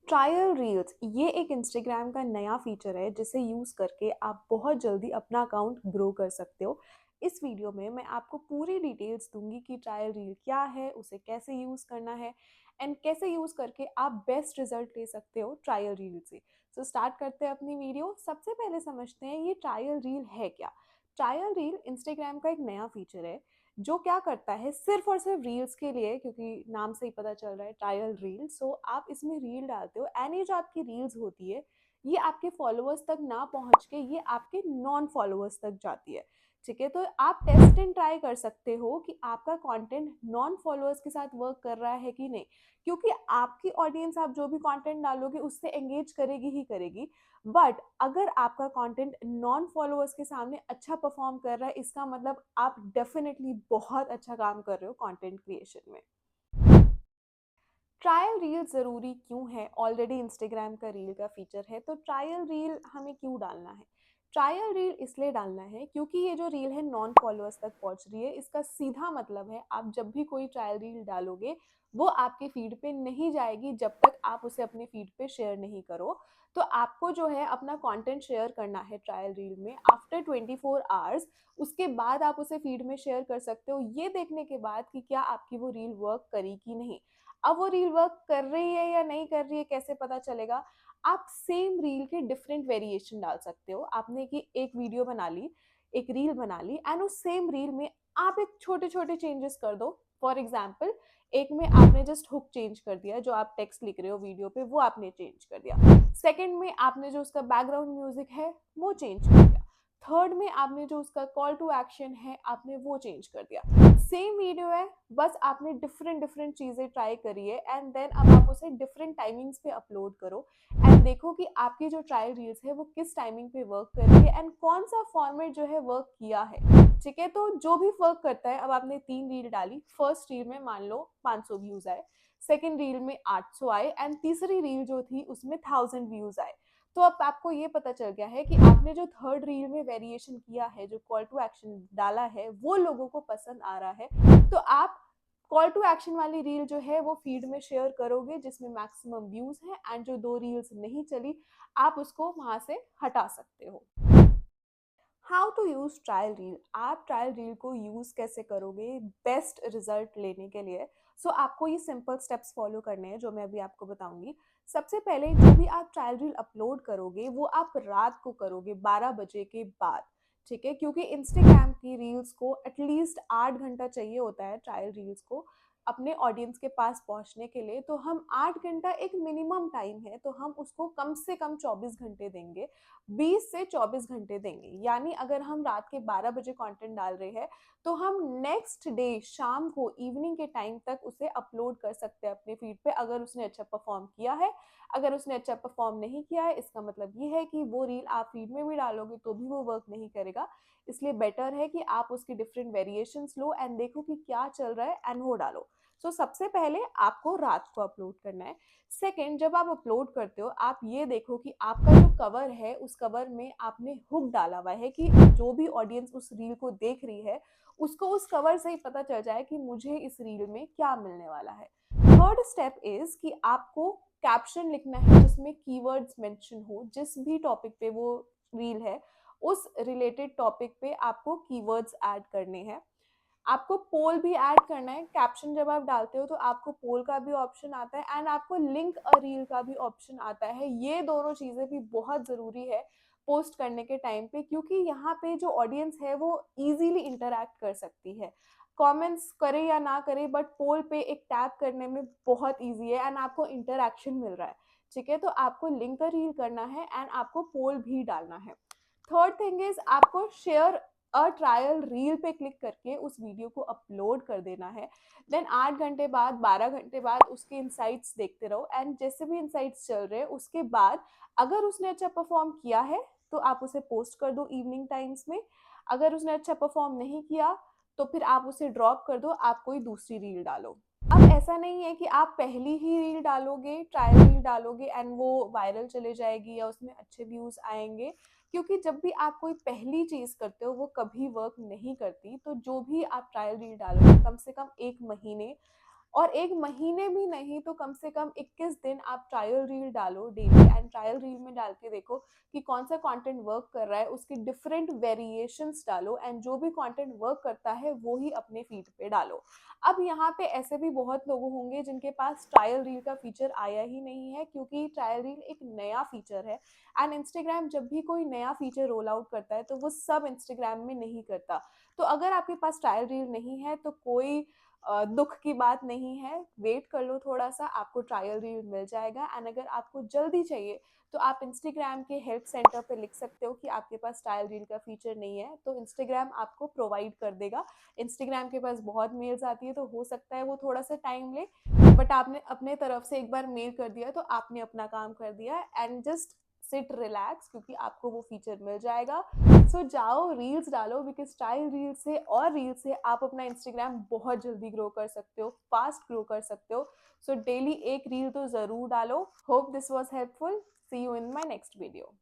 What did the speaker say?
Trial reels ये एक Instagram का नया फीचर है जिसे यूज़ करके आप बहुत जल्दी अपना अकाउंट ग्रो कर सकते हो। इस वीडियो में मैं आपको पूरी डिटेल्स दूंगी कि ट्रायल रील क्या है, उसे कैसे यूज़ करना है एंड कैसे यूज़ करके आप बेस्ट रिजल्ट ले सकते हो ट्रायल रील से। सो स्टार्ट करते हैं अपनी वीडियो। सबसे पहले समझते हैं ये ट्रायल रील है क्या। ट्रायल रील इंस्टाग्राम का एक नया फीचर है जो क्या करता है सिर्फ और सिर्फ रील्स के लिए, क्योंकि नाम से ही पता चल रहा है ट्रायल रील। सो आप इसमें रील डालते हो एंड ये जो आपकी रील्स होती है ये आपके फॉलोअर्स तक ना पहुंच के ये आपके नॉन फॉलोअर्स तक जाती है। ठीक है, तो आप टेस्ट एंड ट्राई कर सकते हो कि आपका कंटेंट नॉन फॉलोअर्स के साथ वर्क कर रहा है कि नहीं, क्योंकि आपकी ऑडियंस आप जो भी कंटेंट डालोगे उससे एंगेज करेगी ही करेगी। बट अगर आपका कंटेंट नॉन फॉलोअर्स के सामने अच्छा परफॉर्म कर रहा है, इसका मतलब आप डेफिनेटली बहुत अच्छा काम कर रहे हो कंटेंट क्रिएशन में। ट्रायल रील ज़रूरी क्यों है? ऑलरेडी इंस्टाग्राम का रील का फीचर है, तो ट्रायल रील हमें क्यों डालना है? ट्रायल रील इसलिए डालना है क्योंकि ये जो रील है नॉन फॉलोअर्स तक पहुंच रही है। इसका सीधा मतलब है आप जब भी कोई ट्रायल रील डालोगे वो आपके फीड पे नहीं जाएगी जब तक आप उसे अपने फीड पे शेयर नहीं करो। तो आपको जो है अपना कंटेंट शेयर करना है ट्रायल रील में आफ्टर 24 आवर्स। उसके बाद आप उसे फीड में शेयर कर सकते हो, ये देखने के बाद कि क्या आपकी वो रील वर्क करी कि नहीं। अब वो रील वर्क कर रही है या नहीं कर रही है कैसे पता चलेगा? आप सेम रील के डिफरेंट वेरिएशन डाल सकते हो। आपने कि एक वीडियो बना ली, एक रील बना ली एंड उस सेम रील में आप एक छोटे छोटे चेंजेस कर दो। फॉर एग्जाम्पल, एक में आपने जस्ट हुक चेंज कर दिया, जो आप टेक्स्ट लिख रहे हो वीडियो पे वो आपने चेंज कर दिया। सेकंड में आपने जो उसका बैकग्राउंड म्यूजिक है वो चेंज कर दिया। थर्ड में आपने जो उसका कॉल टू एक्शन है आपने वो चेंज कर दिया। सेम वीडियो है, बस आपने डिफरेंट डिफरेंट चीज़ें ट्राई करी है एंड देन अब आप उसे डिफरेंट टाइमिंग्स पे अपलोड करो एंड देखो कि आपकी जो ट्रायल रील्स है वो किस टाइमिंग पे वर्क कर रही है एंड कौन सा फॉर्मेट जो है वर्क किया है। ठीक है, तो जो भी वर्क करता है। अब आपने 3 रील डाली, फर्स्ट रील में मान लो 500 व्यूज आए, सेकेंड रील में 800 आए एंड तीसरी रील जो थी उसमें 1000 व्यूज आए। तो अब आपको ये पता चल गया है कि आपने जो थर्ड रील में वेरिएशन किया है, जो कॉल टू एक्शन डाला है वो लोगों को पसंद आ रहा है। तो आप कॉल टू एक्शन वाली रील जो है वो फीड में शेयर करोगे जिसमें मैक्सिमम व्यूज हैं एंड जो 2 रील्स नहीं चली आप उसको वहां से हटा सकते हो। How to use trial reel. आप ट्रायल रील को यूज कैसे करोगे बेस्ट रिजल्ट लेने के लिए? आपको ये सिंपल स्टेप्स फॉलो करने हैं जो मैं अभी आपको बताऊंगी। सबसे पहले जो भी आप ट्रायल रील अपलोड करोगे वो आप रात को करोगे 12 बजे के बाद। ठीक है, क्योंकि इंस्टाग्राम की रील्स को एटलीस्ट 8 घंटा चाहिए होता है ट्रायल रील्स को अपने ऑडियंस के पास पहुंचने के लिए। तो हम 8 घंटा एक मिनिमम टाइम है, तो हम उसको कम से कम 24 घंटे देंगे, 20 से 24 घंटे देंगे। यानी अगर हम रात के 12 बजे कंटेंट डाल रहे हैं तो हम नेक्स्ट डे शाम को इवनिंग के टाइम तक उसे अपलोड कर सकते हैं अपने फीड पे, अगर उसने अच्छा परफॉर्म किया है। अगर उसने अच्छा परफॉर्म नहीं किया है इसका मतलब ये है कि वो रील आप फीड में भी डालोगे तो भी वो वर्क नहीं करेगा। इसलिए बेटर है कि आप उसकी डिफरेंट वेरिएशंस लो एंड देखो कि क्या चल रहा है एंड वो डालो। सबसे पहले आपको रात को अपलोड करना है। सेकेंड, जब आप अपलोड करते हो आप ये देखो कि आपका जो कवर है उस कवर में आपने हुक डाला हुआ है कि जो भी ऑडियंस उस रील को देख रही है उसको उस कवर से ही पता चल जाए कि मुझे इस रील में क्या मिलने वाला है। थर्ड स्टेप इज कि आपको कैप्शन लिखना है जिसमें कीवर्ड्स मेंशन हो, जिस भी टॉपिक पे वो रील है उस रिलेटेड टॉपिक पे आपको कीवर्ड्स ऐड करने हैं। आपको पोल भी ऐड करना है। कैप्शन जब आप डालते हो तो आपको पोल का भी ऑप्शन आता है एंड आपको लिंक अ रील का भी ऑप्शन आता है। ये दोनों चीज़ें भी बहुत ज़रूरी है पोस्ट करने के टाइम पे, क्योंकि यहाँ पे जो ऑडियंस है वो इजीली इंटरैक्ट कर सकती है। कमेंट्स करे या ना करे बट पोल पे एक टैप करने में बहुत इजी है एंड आपको इंटरैक्शन मिल रहा है। ठीक है, तो आपको लिंक अ रील करना है एंड आपको पोल भी डालना है। थर्ड थिंग इज आपको शेयर अ ट्रायल रील पे क्लिक करके उस वीडियो को अपलोड कर देना है। देन 8 घंटे बाद, 12 घंटे बाद उसके इंसाइट्स देखते रहो एंड जैसे भी इंसाइट्स चल रहे हैं उसके बाद अगर उसने अच्छा परफॉर्म किया है तो आप उसे पोस्ट कर दो इवनिंग टाइम्स में। अगर उसने अच्छा परफॉर्म नहीं किया तो फिर आप उसे ड्रॉप कर दो, आप कोई दूसरी रील डालो। अब ऐसा नहीं है कि आप पहली ही रील डालोगे, ट्रायल रील डालोगे एंड वो वायरल चले जाएगी या उसमें अच्छे व्यूज आएंगे, क्योंकि जब भी आप कोई पहली चीज करते हो वो कभी वर्क नहीं करती। तो जो भी आप ट्रायल रील डालोगे कम से कम 1 महीने और 1 महीने भी नहीं तो कम से कम 21 दिन आप ट्रायल रील डालो डेली एंड ट्रायल रील में डाल के देखो कि कौन सा कंटेंट वर्क कर रहा है, उसकी डिफरेंट वेरिएशंस डालो एंड जो भी कंटेंट वर्क करता है वो ही अपने फीड पे डालो। अब यहाँ पे ऐसे भी बहुत लोग होंगे जिनके पास ट्रायल रील का फीचर आया ही नहीं है, क्योंकि ट्रायल रील एक नया फीचर है एंड इंस्टाग्राम जब भी कोई नया फीचर रोल आउट करता है तो वो सब इंस्टाग्राम में नहीं करता। तो अगर आपके पास ट्रायल रील नहीं है तो कोई दुख की बात नहीं है, वेट कर लो थोड़ा सा, आपको ट्रायल रील मिल जाएगा एंड अगर आपको जल्दी चाहिए तो आप इंस्टाग्राम के हेल्प सेंटर पे लिख सकते हो कि आपके पास ट्रायल रील का फीचर नहीं है, तो इंस्टाग्राम आपको प्रोवाइड कर देगा। इंस्टाग्राम के पास बहुत मेल्स आती है तो हो सकता है वो थोड़ा सा टाइम ले, बट आपने अपने तरफ से एक बार मेल कर दिया तो आपने अपना काम कर दिया एंड जस्ट सिट रिलैक्स, क्योंकि आपको वो फीचर मिल जाएगा। सो जाओ रील्स डालो, बिकॉज स्टाइल रील से और रील से आप अपना इंस्टाग्राम बहुत जल्दी ग्रो कर सकते हो, फास्ट ग्रो कर सकते हो। सो डेली एक रील तो जरूर डालो। Hope this was helpful. See you in my next video.